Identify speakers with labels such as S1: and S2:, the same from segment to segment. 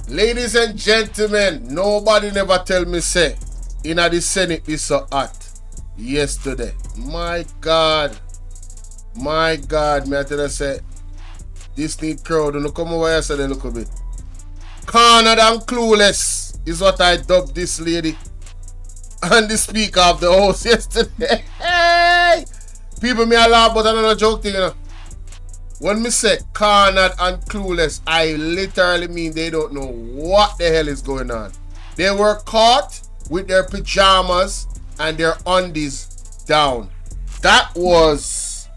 S1: Ladies and gentlemen, nobody never tell me say, inna the Senate is so hot yesterday. My God, may I tell you say, this need crowd, don't come over here say a little bit. Cornered and clueless is what I dubbed this lady and the speaker of the house yesterday. Hey! People me a laugh, but another joke thing, you know. When me say cornered and clueless, I literally mean they don't know what the hell is going on. They were caught with their pajamas and their undies down. That was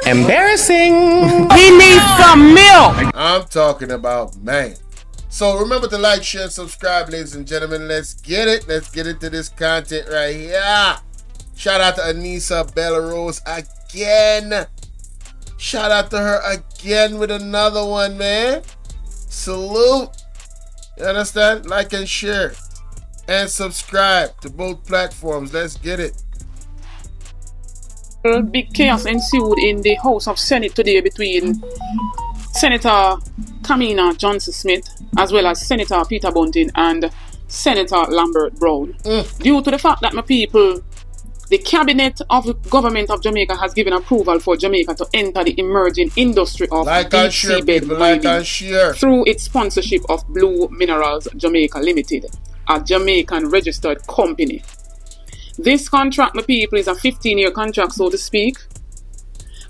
S2: embarrassing. We need some milk.
S1: I'm talking about, man. So remember to like, share, and subscribe, ladies and gentlemen. Let's get it. Let's get into this content right here. Shout out to Anissa Bellarose again. Shout out to her again with another one, man. Salute. You understand? Like and share. And subscribe to both platforms. Let's get it.
S3: Big chaos ensued in the House of Senate today between Senator Kamina Johnson-Smith as well as Senator Peter Bunting and Senator Lambert Brown. Due to the fact that my people, the Cabinet of the Government of Jamaica has given approval for Jamaica to enter the emerging industry of deep seabed mining through its sponsorship of Blue Minerals Jamaica Limited, a Jamaican registered company. This contract, my people, is a 15-year contract, so to speak.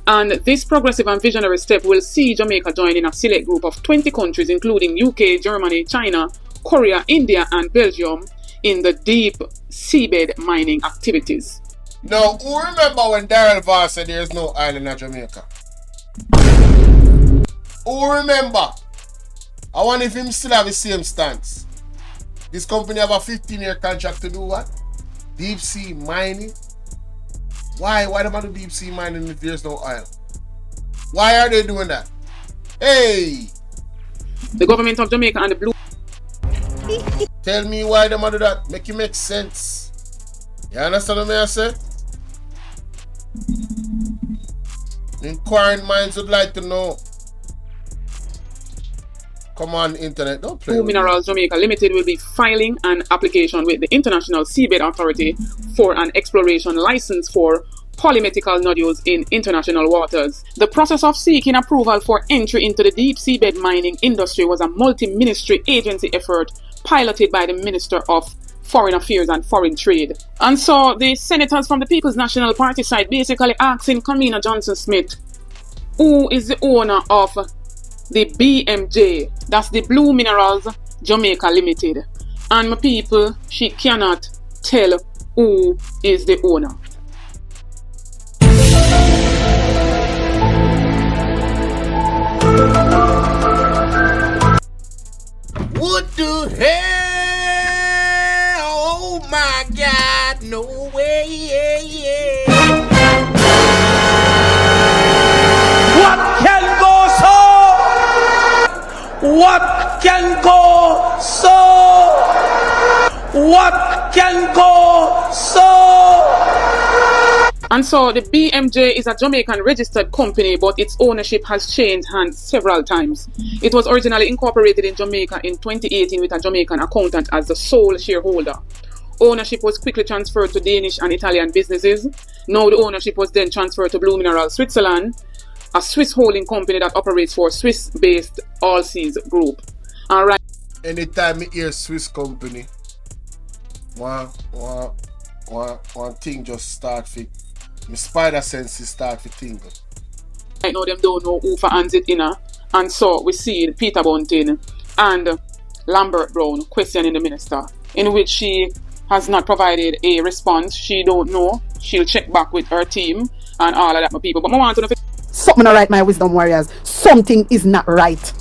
S3: And this progressive and visionary step will see Jamaica joining a select group of 20 countries, including UK, Germany, China, Korea, India, and Belgium, in the deep seabed mining activities.
S1: Now, who remember when Daryl Voss said there's no oil in Jamaica? Who remember? I wonder if him still have the same stance. This company have a 15-year contract to do what? Deep sea mining? Why? Why do they do deep sea mining if there's no oil? Why are they doing that? Hey!
S3: The government of Jamaica and the Blue...
S1: Tell me why they do that. Make it make sense. You understand what I say? Inquiring minds would like to know. Come on, internet, don't play.
S3: Blue Minerals Jamaica Limited will be filing an application with the International Seabed Authority for an exploration license for polymetical nodules in international waters. The process of seeking approval for entry into the deep seabed mining industry was a multi-ministry agency effort piloted by the Minister of Foreign Affairs and Foreign Trade. And so the senators from the People's National Party side basically asking Kamina Johnson-Smith, who is the owner of the BMJ, that's the Blue Minerals Jamaica Limited. And my people, she cannot tell who is the owner.
S1: What the hell? Oh my God, no way,
S2: What can go so? What can go so? What can go so?
S3: And so the BMJ is a Jamaican registered company, but its ownership has changed hands several times. It was originally incorporated in Jamaica in 2018 with a Jamaican accountant as the sole shareholder. Ownership was quickly transferred to Danish and Italian businesses. Now the ownership was then transferred to Blue Minerals Switzerland, a Swiss holding company that operates for Swiss-based All Seas Group. And right.
S1: Anytime I hear Swiss company, one thing just start fit. My spider senses start to tingle.
S3: Right now, them don't know who for hands it in. And so we see Peter Bunting and Lambert Brown questioning the minister, in which she has not provided a response. She don't know. She'll check back with her team and all of that, my people. But I want to know if
S4: something not right, my wisdom warriors. Something is not right.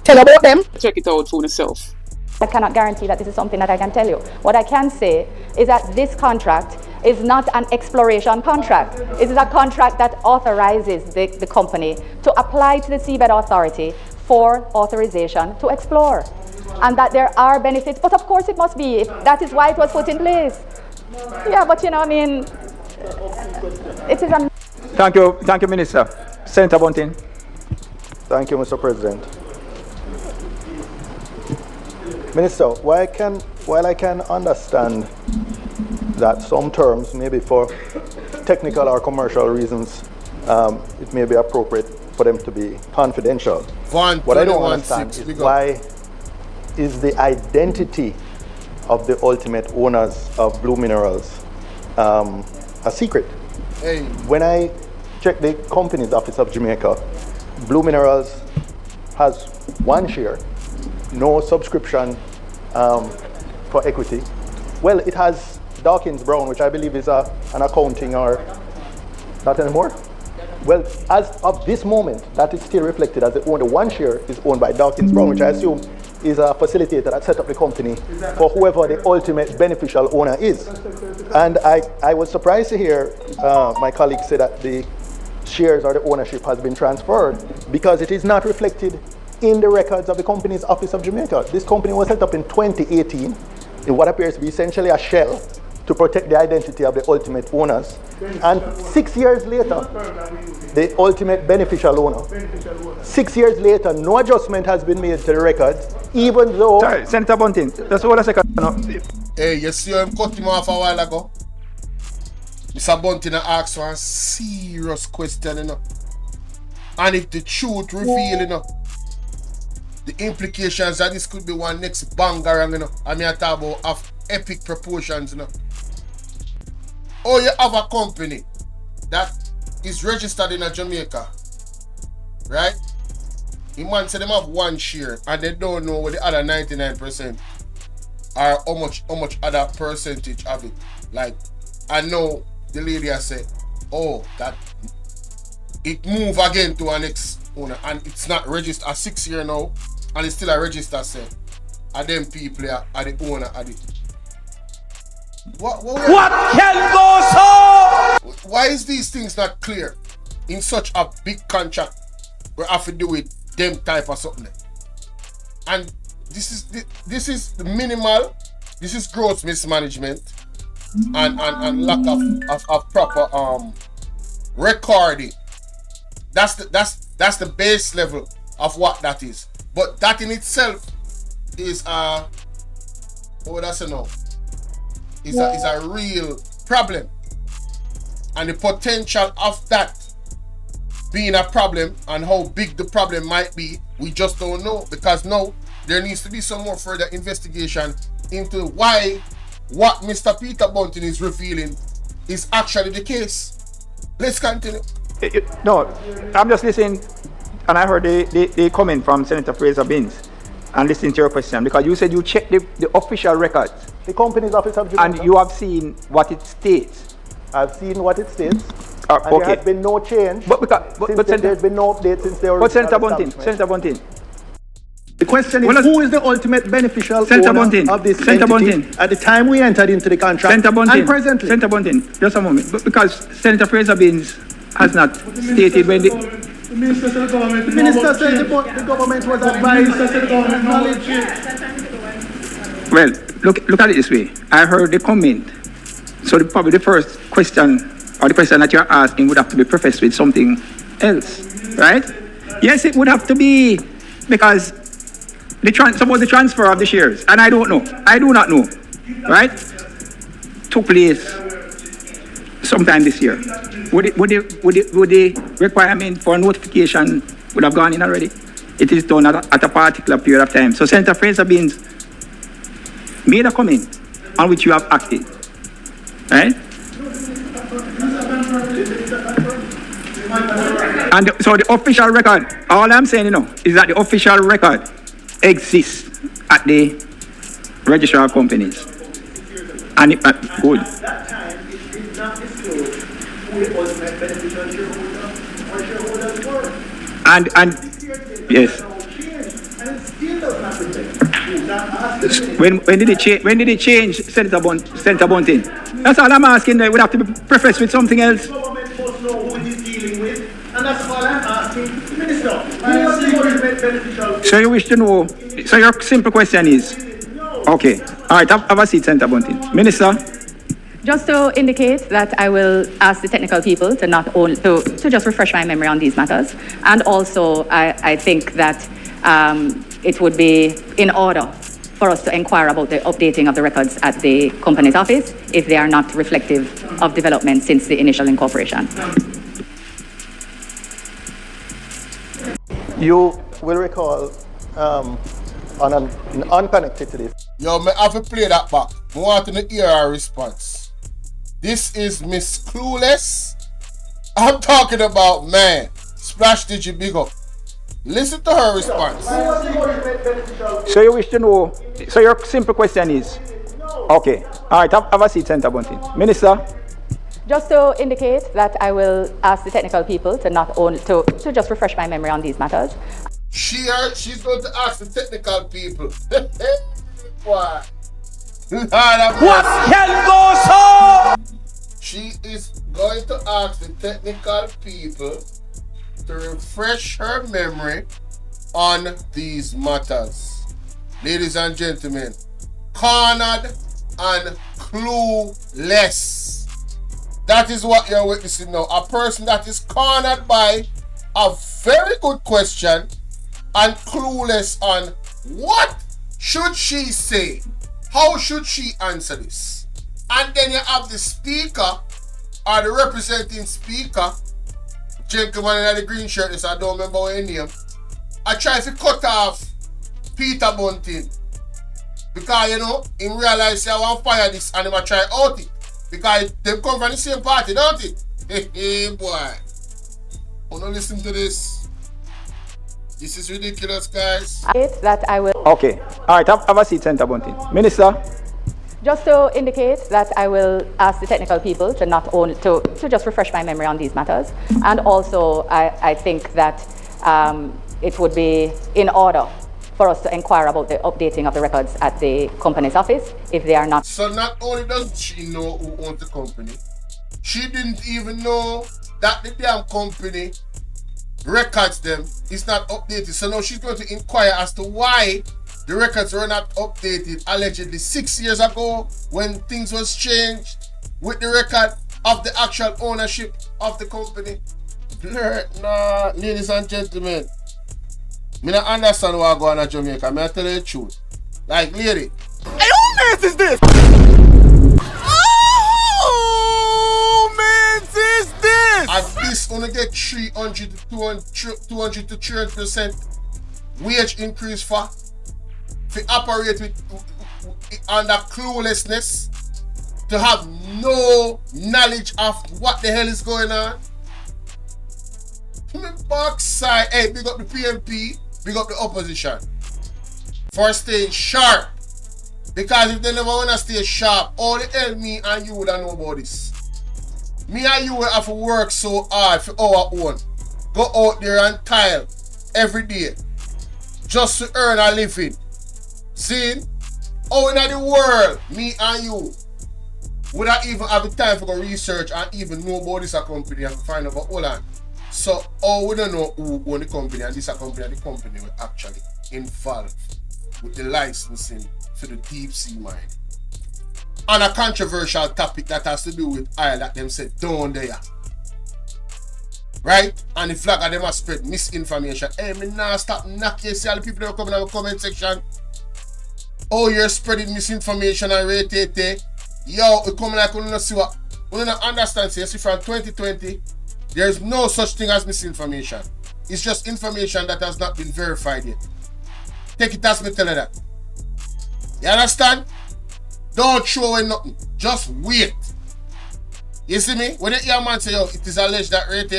S4: Tell about them.
S3: Check it out for yourself.
S5: I cannot guarantee that this is something that I can tell you. What I can say is that this contract is not an exploration contract. It is a contract that authorizes the company to apply to the Seabed Authority for authorization to explore. And that there are benefits, but of course it must be. That is why it was put in place. Yeah, but you know, I mean, it is a...
S6: Thank you, Minister. Senator Bunting.
S7: Thank you, Mr. President. Minister, while I can understand that some terms, maybe for technical or commercial reasons, it may be appropriate for them to be confidential. What I don't understand is why is the identity of the ultimate owners of Blue Minerals a secret?
S1: Hey.
S7: When I check the Companies Office of Jamaica, Blue Minerals has one share, no subscription for equity. Well, it has Dawkins Brown, which I believe is an accounting or not anymore. Well, as of this moment, that is still reflected as the owner. One share is owned by Dawkins Brown, which I assume is a facilitator that set up the company for whoever the ultimate beneficial owner is. And I was surprised to hear my colleague say that the shares or the ownership has been transferred because it is not reflected in the records of the Companies Office of Jamaica. This company was set up in 2018 in what appears to be essentially a shell to protect the identity of the ultimate owners. And 6 years later, the ultimate beneficial owner. 6 years later, no adjustment has been made to the records, even though...
S6: Sorry, Senator Bunting, just hold a second.
S1: Hey, you see him cut him off a while ago? Mr. Bunting asked one serious question, you know. And if the truth reveal, you know, the implications that this could be one next banger, you know. I mean, I talk about of epic proportions, you know. Oh, you have a company that is registered in Jamaica, right? The man said them have one share and they don't know what the other 99% are, how much other percentage of it. Like, I know the lady has said, oh, that it move again to an next owner and it's not registered a 6 year now and it's still a register set. And them people are the owner of it. What
S2: can go so?
S1: Why is these things not clear in such a big contract we have to do with them type of something? And this is the minimal, this is gross mismanagement and lack of proper recording. That's the base level of what that is. But that in itself is what would I say now? Is a real problem, and the potential of that being a problem and how big the problem might be, we just don't know, because now there needs to be some more further investigation into why what Mr. Peter Bunting is revealing is actually the case. Let's continue.
S6: No, I'm just listening, and I heard the comment from Senator Fraser Binns and listening to your question, because you said you checked the official records.
S7: The Companies Office of Jamaica.
S6: And you have seen what it states.
S7: I've seen what it states.
S6: And
S7: okay. There has been no change.
S6: But
S7: there's been no update since they were.
S6: But Senator Bunting.
S7: The question is, who is the ultimate beneficial owner of this entity at the time we entered into the contract and presently?
S6: Senator Bunting, just a moment. But because Senator Fraser Binns has not stated when the
S7: Minister said the government was advised.
S6: Well, look at it this way. I heard the comment. So probably the first question or the question that you're asking would have to be prefaced with something else, right? Yes, it would have to be, because suppose the transfer of the shares, and I do not know, right? Took place sometime this year. Would the requirement for notification would have gone in already? It is done at a particular period of time. So Senator Fraser Binns made a comment on which you have acted, right? And so the official record, all I'm saying, is that the official record exists at the Registrar of Companies. And good.
S7: That time, it did not disclose who the ultimate beneficial shareholder or shareholders were.
S6: And yes.
S7: And it still does not reflect.
S6: When did it change, Senator Bunting? That's all I'm asking. They would have to be prefaced with something else.
S7: The government must know who it is dealing with, and that's all I'm asking. Minister, who was the ultimate beneficial?
S6: So you wish to know? So your simple question is? Okay. All right. Have a seat, Senator Bunting. Minister.
S5: Just to indicate that I will ask the technical people to not only to just refresh my memory on these matters, and also I think that it would be in order for us to inquire about the updating of the records at the company's office if they are not reflective of development since the initial incorporation.
S7: You will recall unconnected to this.
S1: Yo, me have to play that back. I want to hear her response. This is Miss Clueless. I'm talking about, man. Splash Digi big up. Listen to her response.
S6: So you wish to know, so your simple question is, okay, all right, have a seat, Senator Bunting. Minister?
S5: Just to indicate that I will ask the technical people to not only to just refresh my memory on these matters.
S1: She's going to ask the technical people. What?
S2: What can go so?
S1: She is going to ask the technical people to refresh her memory on these matters. Ladies and gentlemen, cornered and clueless. That is what you're witnessing now. A person that is cornered by a very good question and clueless on what should she say? How should she answer this? And then you have the speaker or the representing speaker, gentleman in the green shirt, I don't remember what his name. I try to cut off Peter Bunting because, you know, he realized I want to fire this and he might try out it because they come from the same party, don't it? Hey, boy. Wanna listen to this? This is ridiculous, guys.
S5: That I will.
S6: Okay, all right, have a seat, Senator Bunting. Minister?
S5: Just to indicate that I will ask the technical people to not only to just refresh my memory on these matters, and also I think that it would be in order for us to inquire about the updating of the records at the company's office if they are not.
S1: So not only doesn't she know who owns the company, she didn't even know that the damn company records them is not updated. So now she's going to inquire as to why the records were not updated allegedly 6 years ago when things was changed with the record of the actual ownership of the company. Nah, ladies and gentlemen, I don't understand why I go on to Jamaica. I tell you the truth. Like, lady.
S2: Hey, who mess is this? Oh, man, is this?
S1: At this, only get 300 to 300% wage increase for operate with under cluelessness, to have no knowledge of what the hell is going on. Backside, hey, big up the PMP, big up the opposition for staying sharp. Because if they never want to stay sharp, all the hell me and you would know about this. Me and you will have to work so hard for our own. Go out there and tile every day just to earn a living. See, out in the world, me and you would not even have the time for go research and even know about this company and find out about Holland. So, we don't know who own the company, and this company and the company will actually involved with the licensing for the deep sea mine. On a controversial topic that has to do with oil that them said down there. Right? And the flag of them has spread misinformation. Hey, me now stop knocking. You see all the people that are coming in the comment section. Oh, you're spreading misinformation and rate. Yo, we come like we don't see what. We don't understand. See, from 2020, there's no such thing as misinformation. It's just information that has not been verified yet. Take it as me tell you that. You understand? Don't throw away nothing. Just wait. You see me? When you hear a man say, yo, it is alleged that rate,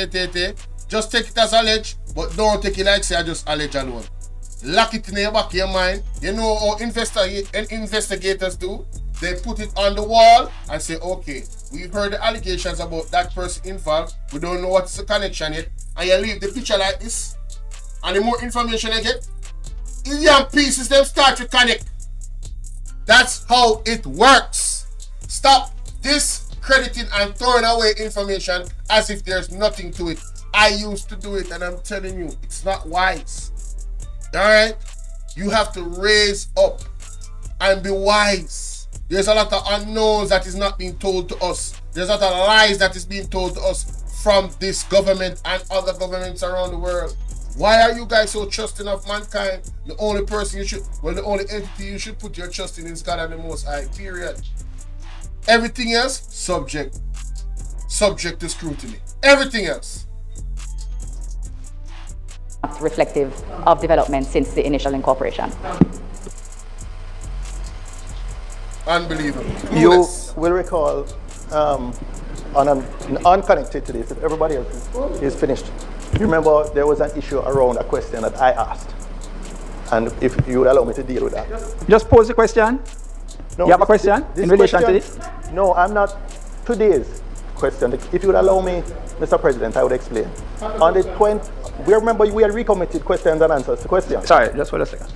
S1: just take it as alleged, but don't take it like say I just allege alone. Lock it in your back of your mind. You know how investigators do? They put it on the wall and say, okay, we've heard the allegations about that person involved. We don't know what's the connection yet. And you leave the picture like this. And the more information you get, young pieces them start to connect. That's how it works. Stop discrediting and throwing away information as if there's nothing to it. I used to do it and I'm telling you, it's not wise. Alright? You have to raise up and be wise. There's a lot of unknowns that is not being told to us. There's a lot of lies that is being told to us from this government and other governments around the world. Why are you guys so trusting of mankind? The only person you should, well, the only entity you should put your trust in is God and the Most High, period. Everything else, subject to scrutiny. Everything else.
S5: Reflective of development since the initial incorporation.
S1: Unbelievable.
S7: You
S1: Clueless.
S7: will recall, unconnected to this, if everybody else is finished, you remember there was an issue around a question that I asked. And if you would allow me to deal with that.
S8: Just pose the question.
S7: No,
S8: You have a question in relation to this?
S7: No, I'm not. Today's question. If you would allow me, Mr. President, I would explain. On the 20, we remember we had recommitted questions and answers to questions.
S8: Sorry, just hold a second.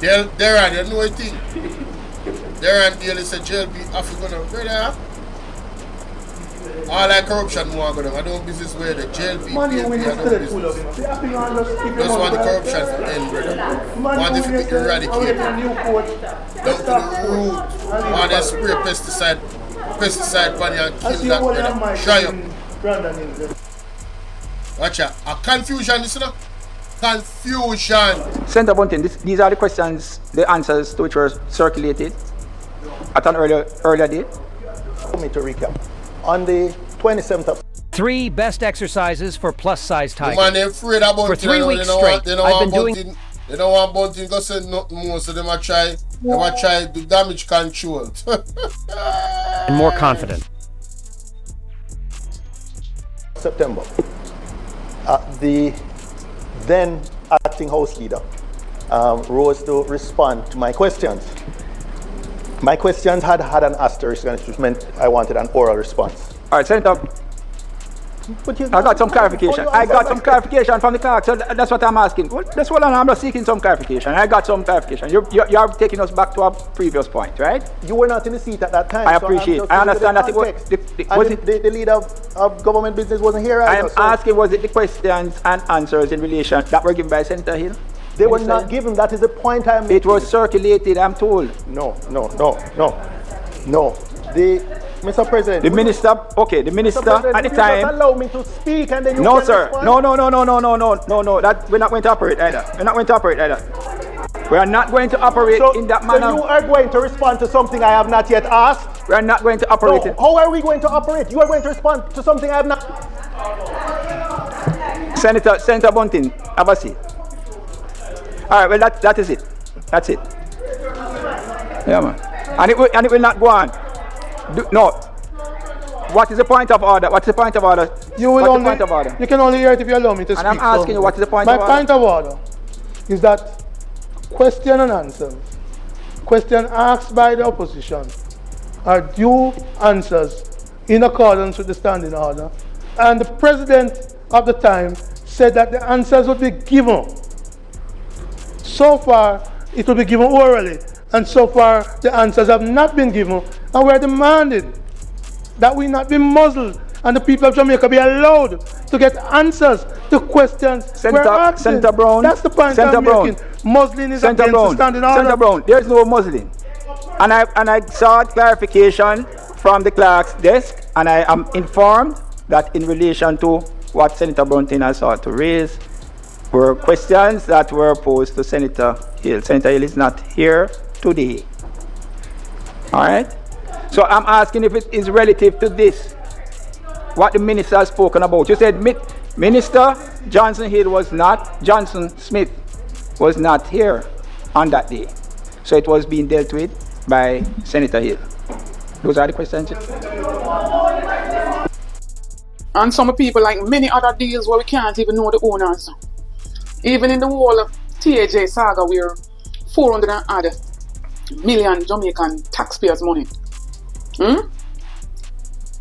S1: There are, you know a thing. There and there is a jail be African brother. All that corruption more going on. I don't business where the jail be PNP, I don't business. Just want the corruption to end, brother. Want it to be eradicated. Down to the root. Want to spray pesticide pan and kill that, brother. Try up. Watch out. A confusion, listen up. Confusion.
S8: Senator Bunting, these are the questions, the answers to which were circulated at an earlier date.
S7: For me to recap. On the 27th of
S9: 3 best exercises for plus-size
S1: The
S9: tigers.
S1: man ain't afraid about
S9: For 3 weeks straight,
S1: They don't
S9: I've
S1: want
S9: been doing...
S1: Bunting. They don't want Bunting to say nothing more, so they might try do damage control.
S9: and more confident.
S7: September, the then acting House Leader rose to respond to my questions. My questions had an asterisk, which meant I wanted an oral response.
S8: All right, Senator, I got some clarification. I got some clarification from the clerk, so that's what I'm asking. Well, that's what I'm just seeking some clarification. I got some clarification. You're taking us back to our previous point, right?
S7: You were not in the seat at that time.
S8: I appreciate. I understand that it was.
S7: The leader of government business wasn't here.
S8: I am asking, was it the questions and answers in relation that were given by Senator Hill?
S7: They were not given. That is the point I'm making.
S8: It was circulated, I'm told.
S7: No. Mr. President.
S8: The minister, okay, the minister at the time.
S7: Just allow me to speak and then you
S8: No,
S7: can
S8: sir.
S7: respond.
S8: No. That we're not going to operate either. We're not going to operate either. We are not going to operate in that manner.
S7: So you are going to respond to something I have not yet asked?
S8: We are not going to operate
S7: No.
S8: it.
S7: How are we going to operate? You are going to respond to something I have not.
S8: Senator Bunting, have a seat. All right, well, that is it. That's it. Yeah, man. And it will not go on. No. What is the point of order? What's the point of order?
S10: You can only hear it if you allow me to speak.
S8: And I'm asking you, what is the point of order?
S10: My point of order is that question and answers, question asked by the opposition, are due answers in accordance with the standing order. And the president of the time said that the answers would be given. So far, it will be given orally. And so far, the answers have not been given. And we're demanding that we not be muzzled and the people of Jamaica be allowed to get answers to questions we're asking.
S8: Senator Brown.
S10: That's the point I'm making. Muzzling is against the standing order.
S8: Senator Brown, there's no muzzling. And I sought clarification from the clerk's desk, and I am informed that in relation to what Senator Bunting has sought to raise were questions that were posed to Senator Hill. Senator Hill is not here today. All right? So I'm asking if it is relative to this, what the minister has spoken about. You said Minister Johnson Smith was not here on that day. So it was being dealt with by Senator Hill. Those are the questions.
S3: And some people, like many other deals where we can't even know the owners. Even in the whole TAJ saga where 400 and odd million Jamaican taxpayers' money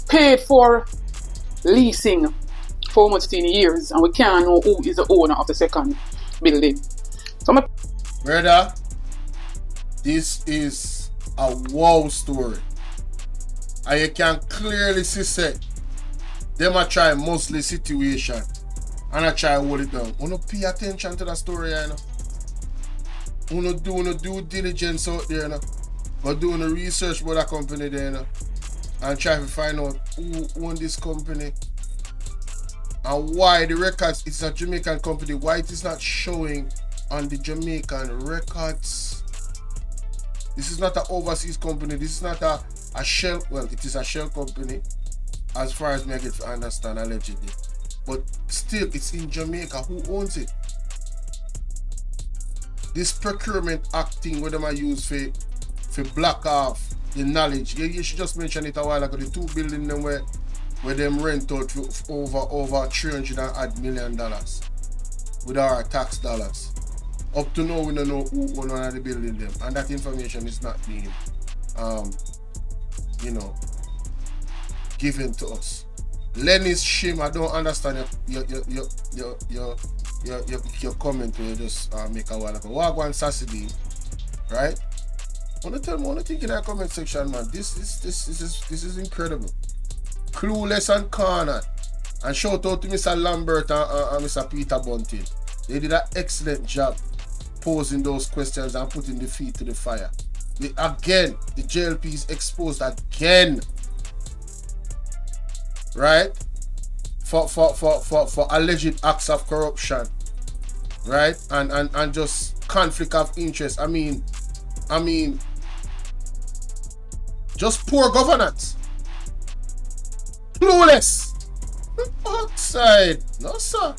S3: paid for leasing for almost 10 years, and we can't know who is the owner of the second building.
S1: Brother, this is a wow story. And you can clearly see them a try mostly situation and I try hold it down. You pay attention to that story, you know. You do due diligence out there, you know. But doing the research about that company there, you know. And try to find out who owns this company and why the records, it's a Jamaican company, why it is not showing on the Jamaican records. This is not an overseas company. This is not a shell. Well, it is a shell company, as far as me I get to understand, allegedly. But still, it's in Jamaica. Who owns it? This procurement act thing where them I use for block off the knowledge. You should just mention it a while ago. The 2 buildings them where them rent out for over $300 million with our tax dollars. Up to now, we don't know who owns one of the building them, and that information is not being, given to us. Lenny's shame. I don't understand your comment where you just make a while ago. Wagwan Sassidi, right? I want to tell me, what you think in that comment section, man. This is incredible. Clueless and cornered. And shout out to Mr. Lambert and Mr. Peter Bunting. They did an excellent job posing those questions and putting the feet to the fire. Again, the JLP is exposed again, right? For alleged acts of corruption, right? And just conflict of interest. I mean, just poor governance. Clueless. Outside. No, sir.